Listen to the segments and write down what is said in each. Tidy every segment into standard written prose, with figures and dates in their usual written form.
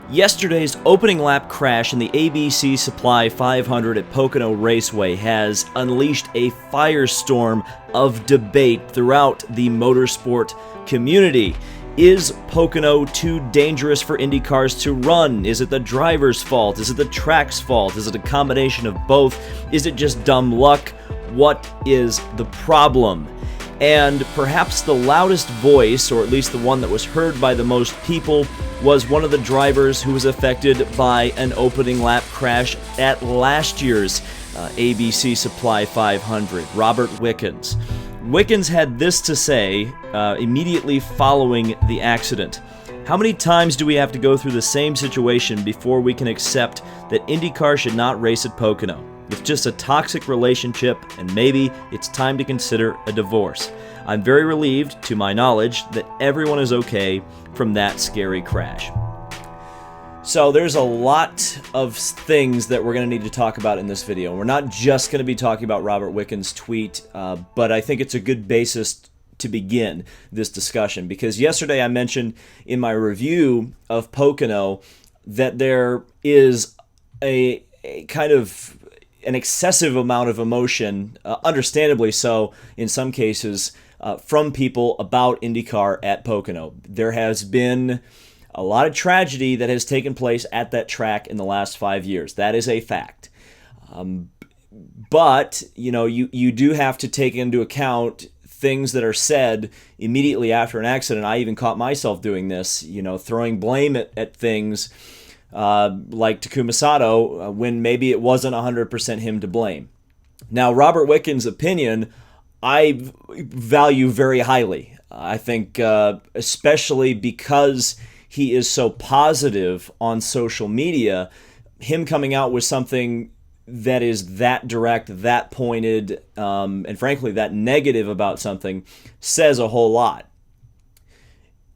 Yesterday's opening lap crash in the ABC Supply 500 at Pocono Raceway has unleashed a firestorm of debate throughout the motorsport community. Is Pocono too dangerous for Indy cars to run? Is it the driver's fault? Is it the track's fault? Is it a combination of both? Is it just dumb luck? What is the problem? And perhaps the loudest voice, or at least the one that was heard by the most people, was one of the drivers who was affected by an opening lap crash at last year's ABC Supply 500, Robert Wickens. Wickens had this to say immediately following the accident. How many times do we have to go through the same situation before we can accept that IndyCar should not race at Pocono? It's just a toxic relationship, and maybe it's time to consider a divorce. I'm very relieved, to my knowledge, that everyone is okay from that scary crash. So there's a lot of things that we're going to need to talk about in this video. We're not just going to be talking about Robert Wickens' tweet, but I think it's a good basis to begin this discussion, because yesterday I mentioned in my review of Pocono that there is a kind of an excessive amount of emotion, understandably so in some cases, from people about IndyCar at Pocono. There has been a lot of tragedy that has taken place at that track in the last 5 years. That is a fact. But, you do have to take into account things that are said immediately after an accident. I even caught myself doing this, throwing blame at things like Takuma Sato when maybe it wasn't 100% him to blame. Now, Robert Wickens' opinion, I value very highly. I think especially because he is so positive on social media, him coming out with something that is that direct, that pointed, and frankly that negative about something says a whole lot.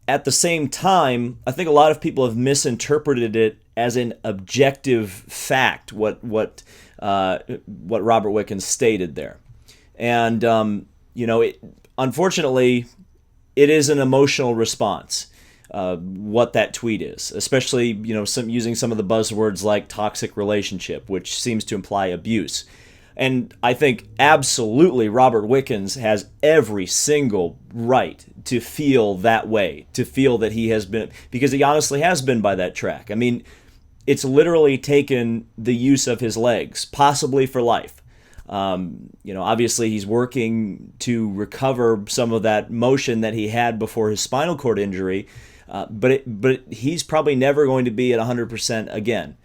At the same time, I think a lot of people have misinterpreted it as an objective fact, what Robert Wickens stated there. And, unfortunately, it is an emotional response, what that tweet is, especially, using some of the buzzwords like toxic relationship, which seems to imply abuse. And I think absolutely Robert Wickens has every single right to feel that way, to feel that he has been, because he honestly has been by that track. I mean, it's literally taken the use of his legs, possibly for life. Obviously he's working to recover some of that motion that he had before his spinal cord injury, but he's probably never going to be at 100% again.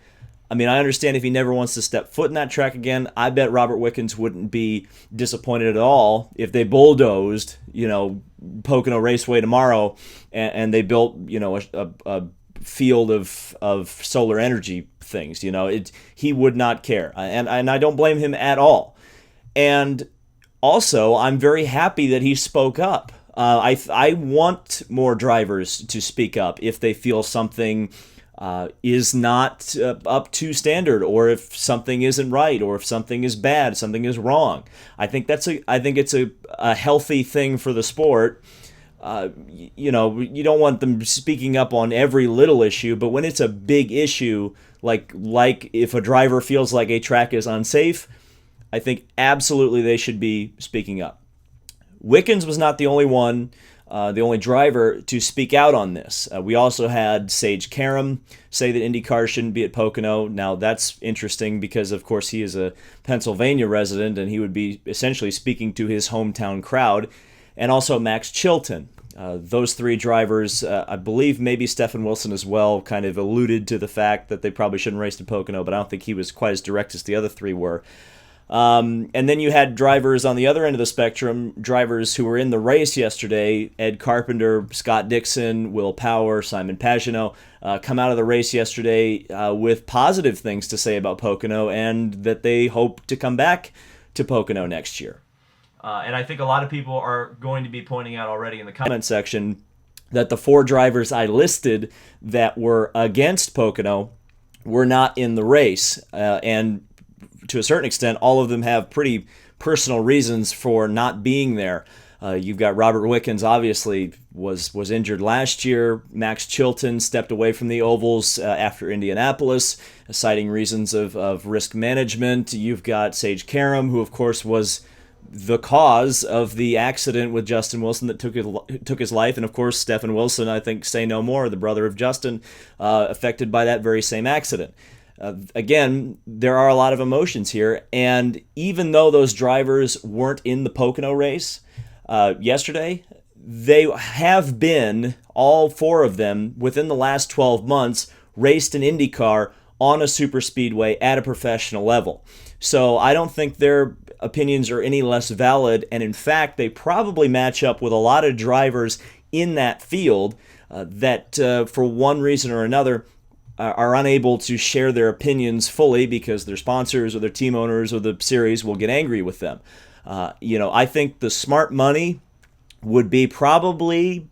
I mean, I understand if he never wants to step foot in that track again. I bet Robert Wickens wouldn't be disappointed at all if they bulldozed, Pocono Raceway tomorrow and they built, a field of solar energy things. He would not care, and I don't blame him at all. And also, I'm very happy that he spoke up. I want more drivers to speak up if they feel something is not up to standard, or if something isn't right, or if something is bad, something is wrong. I think it's a healthy thing for the sport. You don't want them speaking up on every little issue, but when it's a big issue, like if a driver feels like a track is unsafe, I think absolutely they should be speaking up. Wickens was not the only one, the only driver to speak out on this. We also had Sage Karam say that IndyCar shouldn't be at Pocono. Now, that's interesting because, of course, he is a Pennsylvania resident, and he would be essentially speaking to his hometown crowd. And also Max Chilton. Those three drivers, I believe maybe Stefan Wilson as well, kind of alluded to the fact that they probably shouldn't race to Pocono, but I don't think he was quite as direct as the other three were. And then you had drivers on the other end of the spectrum, drivers who were in the race yesterday, Ed Carpenter, Scott Dixon, Will Power, Simon Pagenaud, come out of the race yesterday with positive things to say about Pocono, and that they hope to come back to Pocono next year. And I think a lot of people are going to be pointing out already in the comment section that the four drivers I listed that were against Pocono were not in the race, and to a certain extent, all of them have pretty personal reasons for not being there. You've got Robert Wickens, obviously, was injured last year. Max Chilton stepped away from the ovals after Indianapolis, citing reasons of risk management. You've got Sage Karam, who, of course, was the cause of the accident with Justin Wilson that took his life. And, of course, Stephen Wilson, I think, say no more, the brother of Justin, affected by that very same accident. Again, there are a lot of emotions here. And even though those drivers weren't in the Pocono race yesterday, they have been, all four of them, within the last 12 months, raced an IndyCar on a superspeedway at a professional level. So I don't think their opinions are any less valid, and in fact, they probably match up with a lot of drivers in that field that, for one reason or another, are unable to share their opinions fully because their sponsors or their team owners or the series will get angry with them. I think the smart money would be probably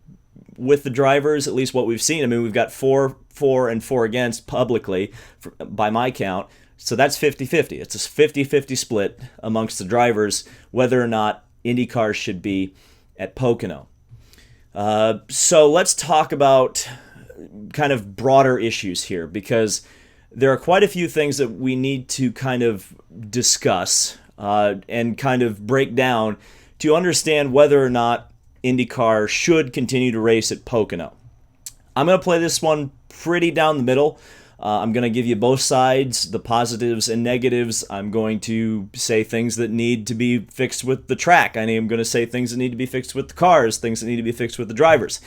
with the drivers, at least what we've seen. I mean, we've got 4 for and 4 against publicly, by my count. So that's 50-50. It's a 50-50 split amongst the drivers whether or not IndyCar should be at Pocono. So let's talk about kind of broader issues here, because there are quite a few things that we need to kind of discuss and kind of break down to understand whether or not IndyCar should continue to race at Pocono. I'm going to play this one pretty down the middle. I'm going to give you both sides, the positives and negatives. I'm going to say things that need to be fixed with the track. I'm going to say things that need to be fixed with the cars, things that need to be fixed with the drivers.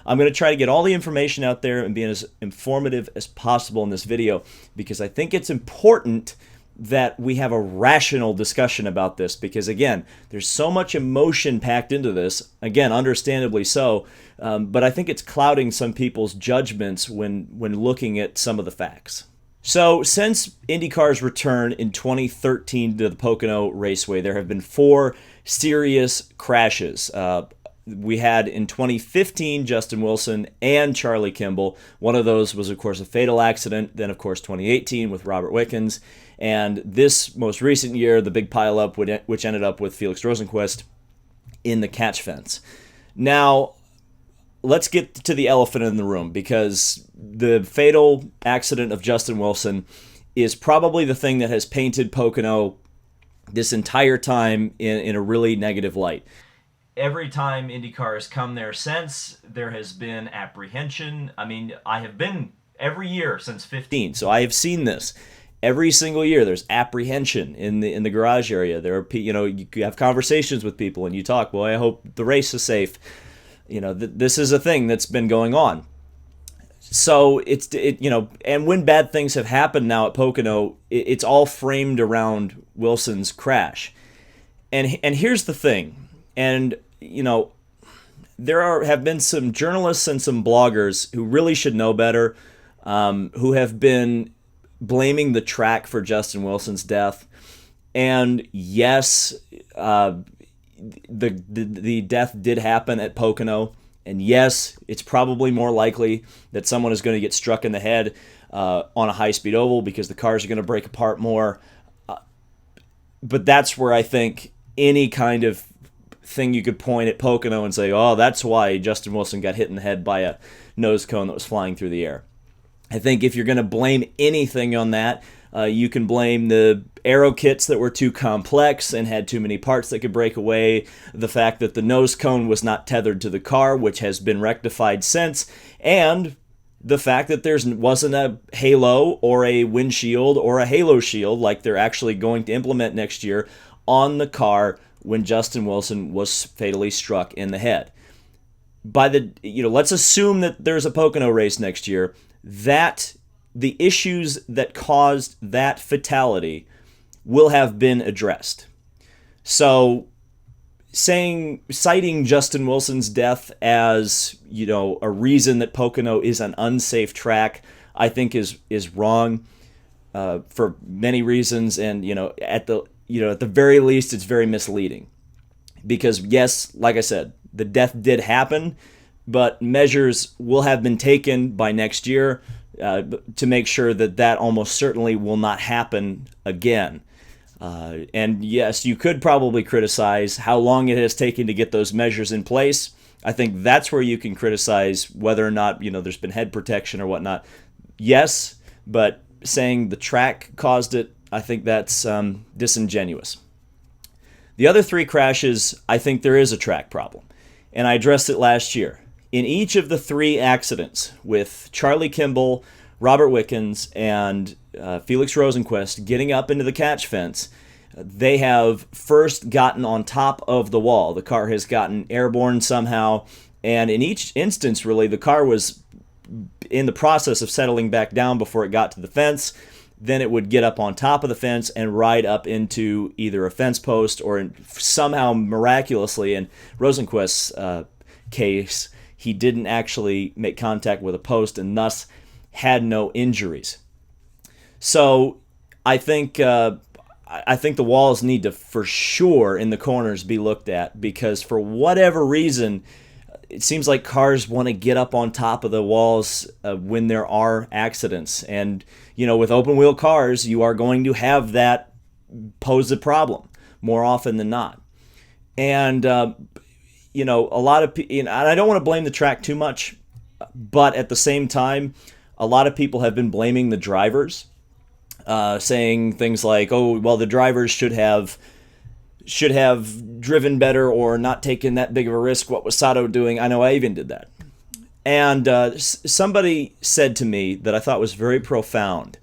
I'm going to try to get all the information out there and be as informative as possible in this video, because I think it's important that we have a rational discussion about this, because again, there's so much emotion packed into this, again, understandably so, but I think it's clouding some people's judgments when looking at some of the facts. So since IndyCar's return in 2013 to the Pocono Raceway, there have been 4 serious crashes. We had in 2015 Justin Wilson and Charlie Kimball. One of those was, of course, a fatal accident. Then, of course, 2018 with Robert Wickens. And this most recent year, the big pileup, which ended up with Felix Rosenqvist in the catch fence. Now, let's get to the elephant in the room, because the fatal accident of Justin Wilson is probably the thing that has painted Pocono this entire time in a really negative light. Every time IndyCar has come there since, there has been apprehension. I mean, I have been every year since 15, so I have seen this. Every single year, there's apprehension in the garage area. There are, you have conversations with people and you talk. Well, I hope the race is safe. This is a thing that's been going on. So and when bad things have happened now at Pocono, it's all framed around Wilson's crash. And here's the thing. And there have been some journalists and some bloggers who really should know better, who have been blaming the track for Justin Wilson's death. And yes, the death did happen at Pocono. And yes, it's probably more likely that someone is going to get struck in the head on a high-speed oval because the cars are going to break apart more. But that's where I think any kind of thing you could point at Pocono and say, oh, that's why Justin Wilson got hit in the head by a nose cone that was flying through the air. I think if you're going to blame anything on that, you can blame the aero kits that were too complex and had too many parts that could break away, the fact that the nose cone was not tethered to the car, which has been rectified since, and the fact that there wasn't a halo or a windshield or a halo shield like they're actually going to implement next year on the car when Justin Wilson was fatally struck in the head. Let's assume that there's a Pocono race next year, that the issues that caused that fatality will have been addressed. So citing Justin Wilson's death as, a reason that Pocono is an unsafe track, I think is wrong for many reasons, and at the very least, it's very misleading. Because yes, like I said, the death did happen, but measures will have been taken by next year. to make sure that that almost certainly will not happen again. And yes, you could probably criticize how long it has taken to get those measures in place. I think that's where you can criticize whether or not, there's been head protection or whatnot. Yes, but saying the track caused it, I think that's disingenuous. The other three crashes, I think there is a track problem, and I addressed it last year. In each of the three accidents with Charlie Kimball, Robert Wickens, and Felix Rosenquist getting up into the catch fence, they have first gotten on top of the wall. The car has gotten airborne somehow, and in each instance, really, the car was in the process of settling back down before it got to the fence. Then it would get up on top of the fence and ride up into either a fence post or somehow miraculously, in Rosenquist's case, he didn't actually make contact with a post and thus had no injuries. So I think the walls need to, for sure, in the corners be looked at, because for whatever reason, it seems like cars want to get up on top of the walls when there are accidents. And, with open wheel cars, you are going to have that pose a problem more often than not. And, a lot of people, and I don't want to blame the track too much, but at the same time, a lot of people have been blaming the drivers, saying things like, oh, well, the drivers should have driven better or not taken that big of a risk. What was Sato doing? I know I even did that. And somebody said to me that I thought was very profound.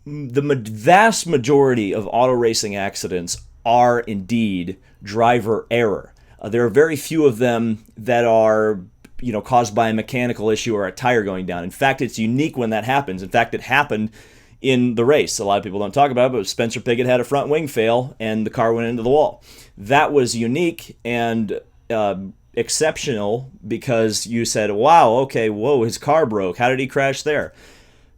The vast majority of auto racing accidents are indeed driver error. There are very few of them that are caused by a mechanical issue or a tire going down. In fact, it's unique when that happens. In fact, it happened in the race. A lot of people don't talk about it, but Spencer Pigot had a front wing fail and the car went into the wall. That was unique and exceptional, because you said, wow, okay, whoa, his car broke. How did he crash there?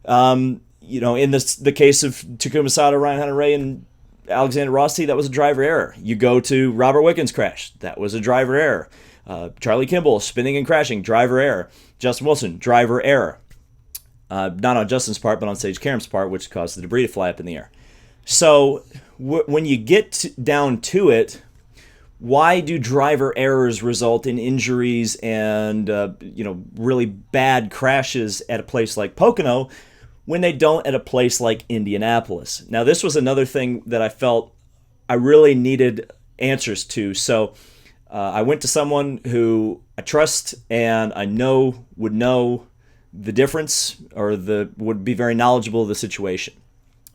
In the case of Takuma Sato, Ryan Hunter-Reay, and Alexander Rossi, that was a driver error. You go to Robert Wickens' crash. That was a driver error. Charlie Kimball spinning and crashing, driver error. Justin Wilson, driver error. Not on Justin's part, but on Sage Karam's part, which caused the debris to fly up in the air. So when you get down to it, why do driver errors result in injuries and really bad crashes at a place like Pocono when they don't at a place like Indianapolis? Now, this was another thing that I felt I really needed answers to. So I went to someone who I trust and I know would know the difference, or would be very knowledgeable of the situation.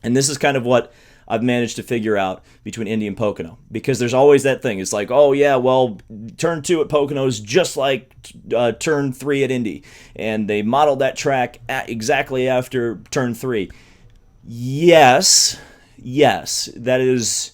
And this is kind of what I've managed to figure out between Indy and Pocono, because there's always that thing. It's like, oh yeah, well, turn 2 at Pocono is just like turn 3 at Indy, and they modeled that track exactly after turn 3. Yes, that is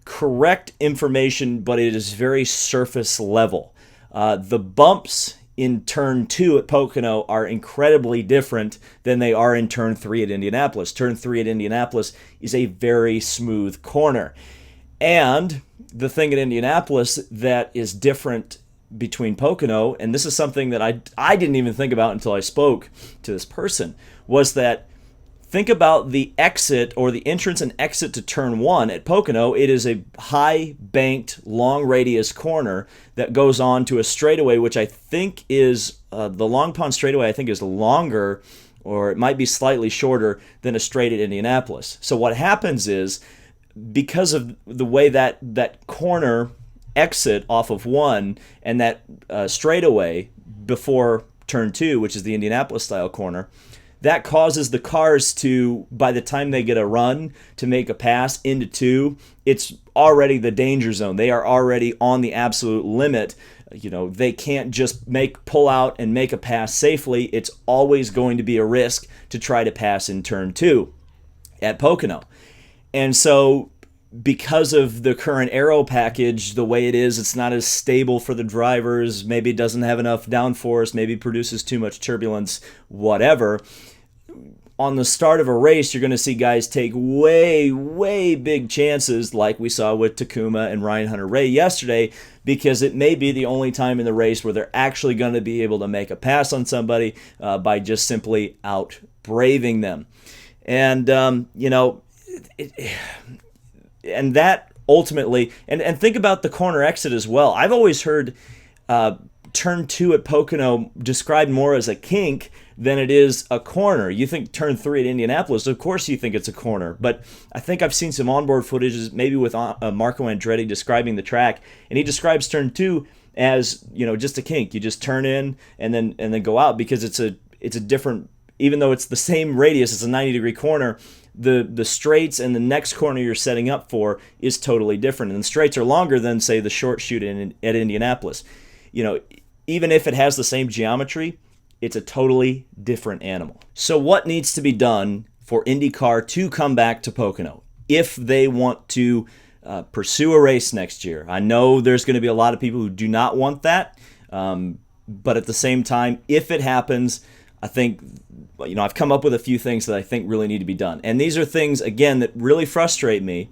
correct information, but it is very surface level. The bumps in turn 2 at Pocono are incredibly different than they are in turn 3 at Indianapolis. Turn 3 at Indianapolis is a very smooth corner. And the thing at Indianapolis that is different between Pocono, and this is something that I didn't even think about until I spoke to this person, was that think about the exit, or the entrance and exit to turn 1 at Pocono. It is a high banked, long radius corner that goes on to a straightaway, which I think is the Long Pond straightaway. I think is longer, or it might be slightly shorter than a straight at Indianapolis. So what happens is, because of the way that corner exit off of 1 and that straightaway before turn 2, which is the Indianapolis style corner, that causes the cars to, by the time they get a run to make a pass into 2, it's already the danger zone. They are already on the absolute limit. They can't just pull out and make a pass safely. It's always going to be a risk to try to pass in turn 2 at Pocono. And so, because of the current aero package, the way it is, it's not as stable for the drivers. Maybe it doesn't have enough downforce. Maybe produces too much turbulence, whatever. On the start of a race, you're going to see guys take way, way big chances, like we saw with Takuma and Ryan Hunter-Reay yesterday, because it may be the only time in the race where they're actually going to be able to make a pass on somebody by just simply out-braving them. And, and that ultimately, and think about the corner exit as well. I've always heard turn 2 at Pocono described more as a kink than it is a corner. You think turn 3 at Indianapolis, of course you think it's a corner, but I think I've seen some onboard footage, maybe with Marco Andretti describing the track, and he describes turn 2 as, just a kink. You just turn in and then go out, because it's a different, even though it's the same radius, it's a 90-degree corner, the straights and the next corner you're setting up for is totally different. And the straights are longer than, say, the short chute at Indianapolis. Even if it has the same geometry, it's a totally different animal. So what needs to be done for IndyCar to come back to Pocono if they want to pursue a race next year? I know there's going to be a lot of people who do not want that, but at the same time, if it happens, I think, I've come up with a few things that I think really need to be done. And these are things, again, that really frustrate me,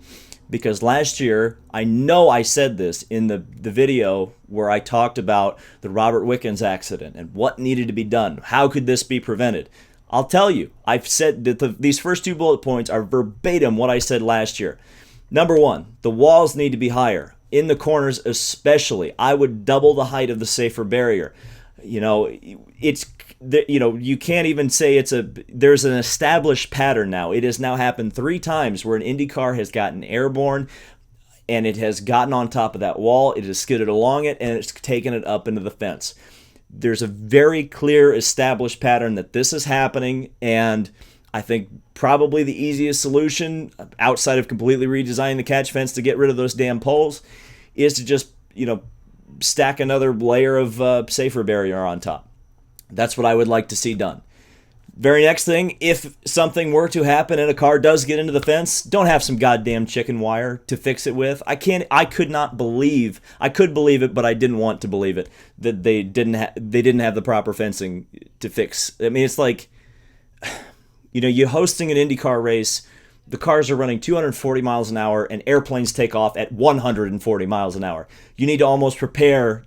because last year, I know I said this in the video where I talked about the Robert Wickens accident and what needed to be done. How could this be prevented? I'll tell you, I've said that these first 2 bullet points are verbatim what I said last year. Number 1, the walls need to be higher. In the corners especially, I would double the height of the safer barrier. You can't even say there's an established pattern now. It has now happened 3 times where an IndyCar has gotten airborne and it has gotten on top of that wall, it has skidded along it, and it's taken it up into the fence. There's a very clear established pattern that this is happening, and I think probably the easiest solution, outside of completely redesigning the catch fence to get rid of those damn poles, is to just, stack another layer of safer barrier on top. That's what I would like to see done. Very next thing, if something were to happen and a car does get into the fence, don't have some goddamn chicken wire to fix it with. I could believe it, but I didn't want to believe it, that they didn't have the proper fencing to fix. I mean, it's like, you're hosting an IndyCar race, the cars are running 240 miles an hour, and airplanes take off at 140 miles an hour. You need to almost prepare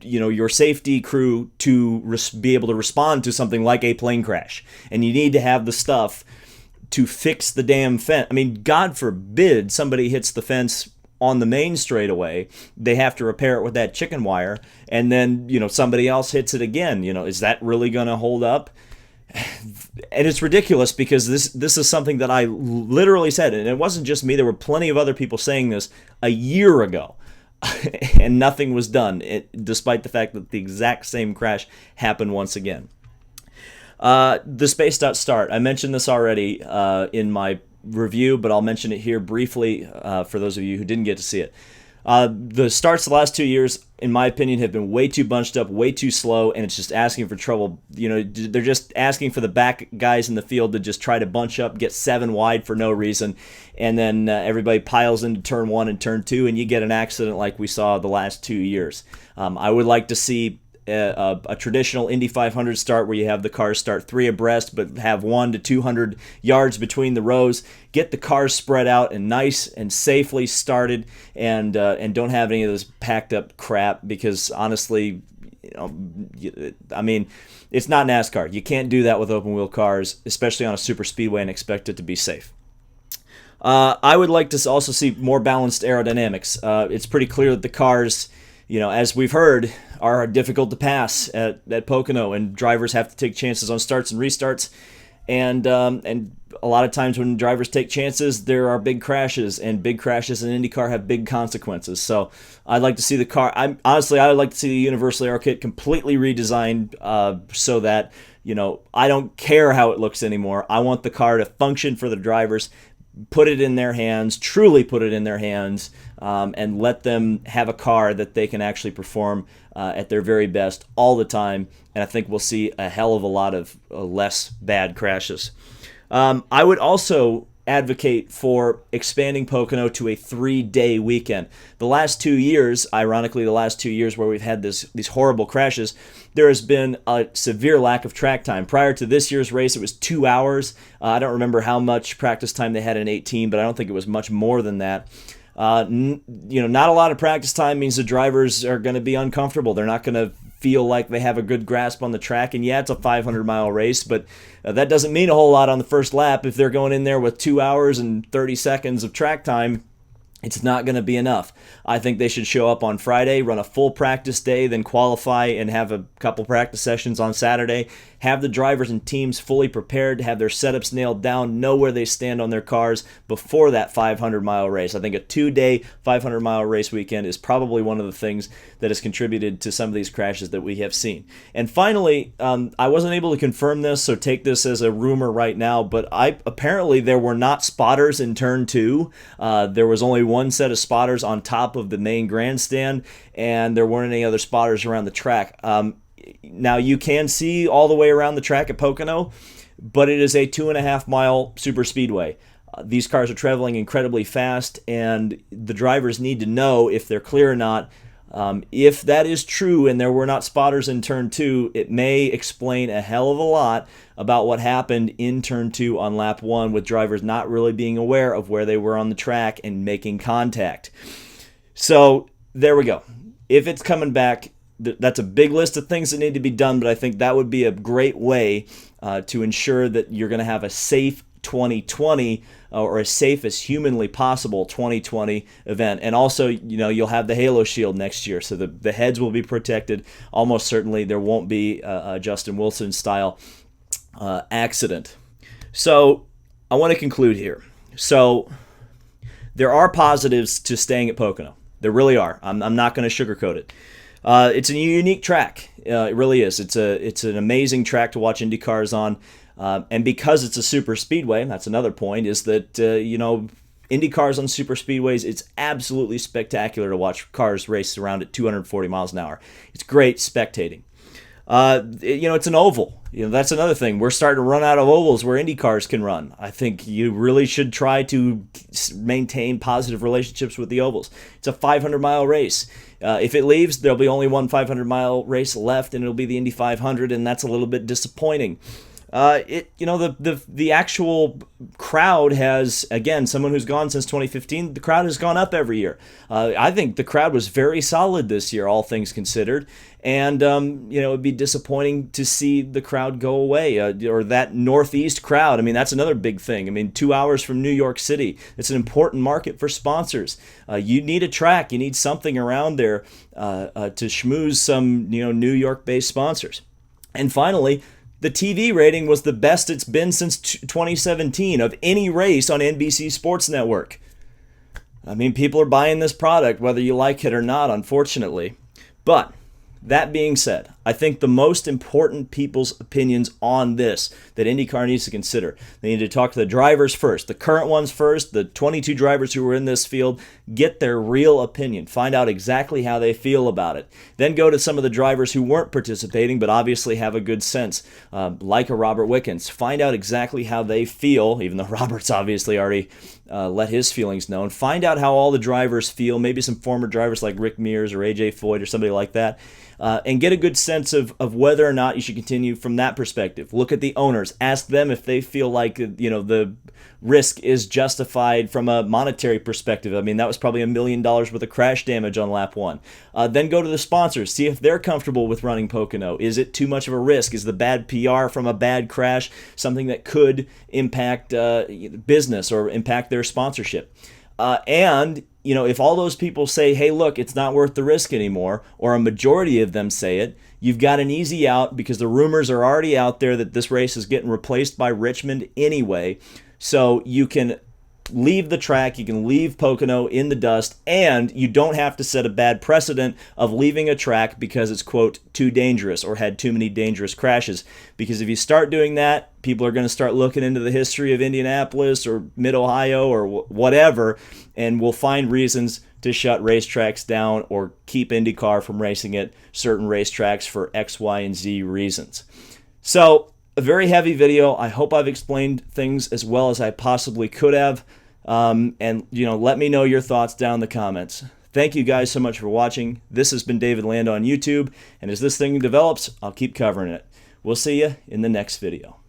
your safety crew to be able to respond to something like a plane crash. And you need to have the stuff to fix the damn fence. I mean, God forbid somebody hits the fence on the main straightaway. They have to repair it with that chicken wire, and then, somebody else hits it again. Is that really going to hold up? And it's ridiculous, because this is something that I literally said, and it wasn't just me. There were plenty of other people saying this a year ago. And nothing was done, despite the fact that the exact same crash happened once again. The space.start. I mentioned this already in my review, but I'll mention it here briefly for those of you who didn't get to see it. The starts the last 2 years, in my opinion, have been way too bunched up, way too slow, and it's just asking for trouble. They're just asking for the back guys in the field to just try to bunch up, get 7 wide for no reason, and then everybody piles into turn 1 and turn 2, and you get an accident like we saw the last 2 years. I would like to see a traditional Indy 500 start where you have the cars start 3 abreast but have 100 to 200 yards between the rows. Get the cars spread out and nice and safely started, and don't have any of this packed up crap, because honestly, I mean, it's not NASCAR. You can't do that with open wheel cars, especially on a super speedway, and expect it to be safe. I would like to also see more balanced aerodynamics. It's pretty clear that the cars, as we've heard, are difficult to pass at Pocono, and drivers have to take chances on starts and restarts. And a lot of times when drivers take chances, there are big crashes, and big crashes in IndyCar have big consequences. So I'd like to see the car. I would like to see the Universal Aero Kit completely redesigned so that, I don't care how it looks anymore. I want the car to function for the drivers. Put it in their hands, truly put it in their hands, and let them have a car that they can actually perform at their very best all the time. And I think we'll see a hell of a lot of less bad crashes. I would also advocate for expanding Pocono to a 3-day weekend. The last 2 years, ironically, where we've had these horrible crashes, there has been a severe lack of track time. Prior to this year's race, it was 2 hours. I don't remember how much practice time they had in 18, but I don't think it was much more than that. Not a lot of practice time means the drivers are going to be uncomfortable. They're not going to feel like they have a good grasp on the track. And yeah, it's a 500-mile race, but that doesn't mean a whole lot on the first lap. If they're going in there with 2 hours and 30 seconds of track time, it's not going to be enough. I think they should show up on Friday, run a full practice day, then qualify and have a couple practice sessions on Saturday. Have the drivers and teams fully prepared, have their setups nailed down, know where they stand on their cars before that 500-mile race. I think a 2-day 500-mile race weekend is probably one of the things that has contributed to some of these crashes that we have seen. And finally, I wasn't able to confirm this, so take this as a rumor right now, but apparently there were not spotters in Turn 2. There was only one set of spotters on top of the main grandstand, and there weren't any other spotters around the track. Now, you can see all the way around the track at Pocono, but it is a 2.5-mile super speedway. These cars are traveling incredibly fast, and the drivers need to know if they're clear or not. If that is true and there were not spotters in Turn 2, it may explain a hell of a lot about what happened in Turn 2 on Lap 1 with drivers not really being aware of where they were on the track and making contact. So, there we go. If it's coming back, that's a big list of things that need to be done, but I think that would be a great way to ensure that you're going to have a safe 2020 or as safe as humanly possible 2020 event. And also, you'll have the Halo Shield next year, so the heads will be protected. Almost certainly there won't be a Justin Wilson style accident. So I want to conclude here. So there are positives to staying at Pocono. There really are. I'm not going to sugarcoat it. It's a unique track. It really is. It's an amazing track to watch Indy cars on. And because it's a super speedway, and that's another point, is that, Indy cars on super speedways, it's absolutely spectacular to watch cars race around at 240 miles an hour. It's great spectating. It's an oval. That's another thing. We're starting to run out of ovals where Indy cars can run. I think you really should try to maintain positive relationships with the ovals. It's a 500-mile race. If it leaves, there'll be only one 500-mile race left, and it'll be the Indy 500, and that's a little bit disappointing. The actual crowd has, again, someone who's gone since 2015, the crowd has gone up every year. I think the crowd was very solid this year, all things considered. And, it would be disappointing to see the crowd go away, or that Northeast crowd. I mean, that's another big thing. 2 hours from New York City. It's an important market for sponsors. You need a track. You need something around there to schmooze some, New York-based sponsors. And finally, the TV rating was the best it's been since 2017 of any race on NBC Sports Network. People are buying this product, whether you like it or not, unfortunately. But that being said, I think the most important people's opinions on this that IndyCar needs to consider, they need to talk to the drivers first, the current ones first, the 22 drivers who were in this field, get their real opinion, find out exactly how they feel about it. Then go to some of the drivers who weren't participating but obviously have a good sense, like a Robert Wickens. Find out exactly how they feel, even though Robert's obviously already let his feelings known. Find out how all the drivers feel, maybe some former drivers like Rick Mears or AJ Foyt or somebody like that, and get a good sense of whether or not you should continue from that perspective. Look at the owners. Ask them if they feel like the risk is justified from a monetary perspective. That was probably $1 million worth of crash damage on lap 1. Then go to the sponsors. See if they're comfortable with running Pocono. Is it too much of a risk? Is the bad PR from a bad crash something that could impact business or impact their sponsorship? And if all those people say, hey, look, it's not worth the risk anymore, or a majority of them say it, you've got an easy out because the rumors are already out there that this race is getting replaced by Richmond anyway. So you can leave the track, you can leave Pocono in the dust, and you don't have to set a bad precedent of leaving a track because it's, quote, too dangerous or had too many dangerous crashes. Because if you start doing that, people are going to start looking into the history of Indianapolis or Mid-Ohio or whatever, and will find reasons to shut racetracks down or keep IndyCar from racing at certain racetracks for X, Y, and Z reasons. So, a very heavy video. I hope I've explained things as well as I possibly could have. And let me know your thoughts down in the comments. Thank you guys so much for watching. This has been David Land on YouTube, and as this thing develops, I'll keep covering it. We'll see you in the next video.